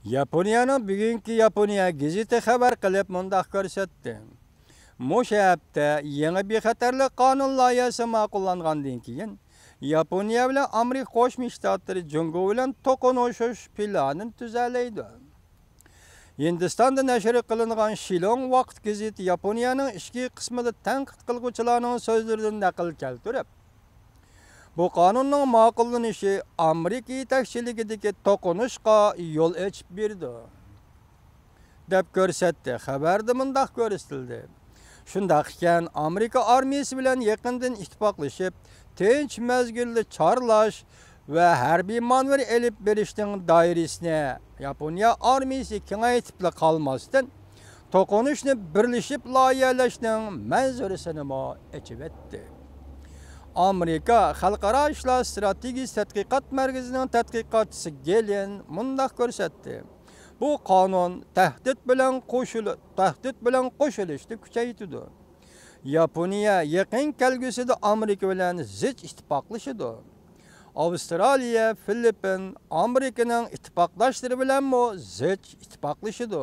Yaponiyaning bugungi Yaponiya gazeti xabar qilib mundaq ko'rsatdi. Musha hafta yangi bexatarlik qonun loyihasi ma'qullangandan keyin Yaponiya bilan Amerika Qo'shma Shtatlari Jungo bilan to'qnashish planini tuzalaydi. Hindistonda nashr qilingan Shillong vaqt gazeti Yaponiyaning ichki qismida tanqid qilguvchilarning so'zlaridan naql keltirib, bu qonunning ma'qullanishi Amerika yetakchiligidagi to'qnashishga yo'l ochib berdi, deb ko'rsatdi. Xabarda mundaq ko'rsatildi. Shundaq ekan, Amerika armiyasi bilan yaqindan ittifoqlashib, tinch mezgilda chorlash va harbiy manevr elib berishning doirasini Yaponiya armiyasi kengaytib qolmasdan, to'qnashishni birlashib loyihalashning manzurasini ochib etdi. Amerika Xalqaro ishlar strategik tadqiqot markazining tadqiqotchisi Gelen mundaq ko'rsatdi. Bu qonun tahdid bilan qo'shilishni kuchaytirdi. Yaponiya yaqin kelgusida Amerika bilan zich ittifoqlashadi. Avstraliya, Filippin, Amerikaning ittifoqdoshlari bilan zich ittifoqlashadi.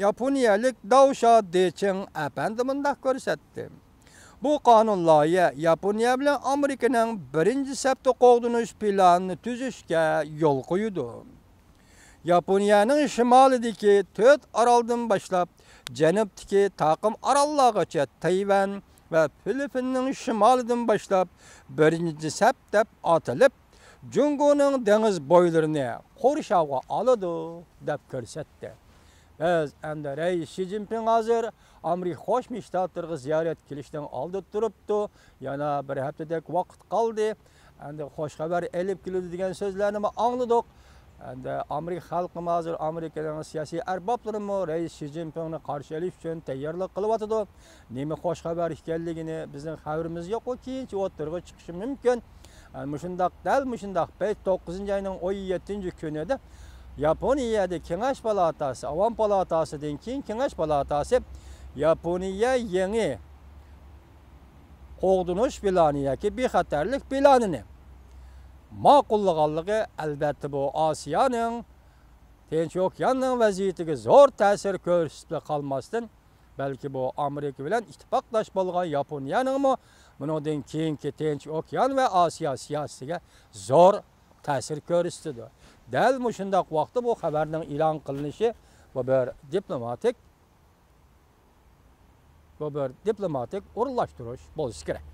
Yaponiyalik Daosha Decheng apandi mundaq ko'rsatdi. Bu qonun loyiha Yaponiya bilan Amerikaning birinchi safda qo'g'dinish planini tuzishga yo'l qo'ydi. Yaponiyaning shimolidagi 4 oroldan boshlab janubdagi taqim orollargacha Tayvan va Filippinning shimolidan boshlab birinchi saf deb atalib, Jungoning dengiz bo'ylarini qo'rshovga oladi, deb ko'rsatdi. Biz endi Rais Xi Jinping hozir Amerika Qo'shma Shtatlariga ziyorat qilishdan oldin turibdi. Yana bir haftadek vaqt qoldi. Endi xo'sh xabar elib keladi degan so'zlarni angladik. Endi Amerika xalqi hozir Amerikaning siyosiy arboblari Rais Xi Jinpingni qarshi olish uchun tayyorlik qilyapti. Nima xo'sh xabar ekanligini bizning xabarimiz yo'q, keyinchi o'tirg'i chiqishi mumkin. Mushundaq 9-oyning 17-kunida Yaponiyada Kengash palatasi, Avam palatasidan keyin Kengash palatasi Yaponiya yangi qo'g'dinish plani yoki bexatarlik planini ma'qullaganligi albatta bu Osiyoning, Tinch okeanning vaziyatiga zo'r ta'sir ko'rsatib qolmasdan, balki bu Amerika bilan ittifoqdosh bo'lgan Yaponiyaning bundan keyingi Tinch okean va Osiyo siyosatiga zo'r ta'sir ko'rsatdi. Dal mushundaq vaqtda bu xabarning e'lon qilinishi bu bir diplomatik o'rinlashtirish bo'lishi kerak.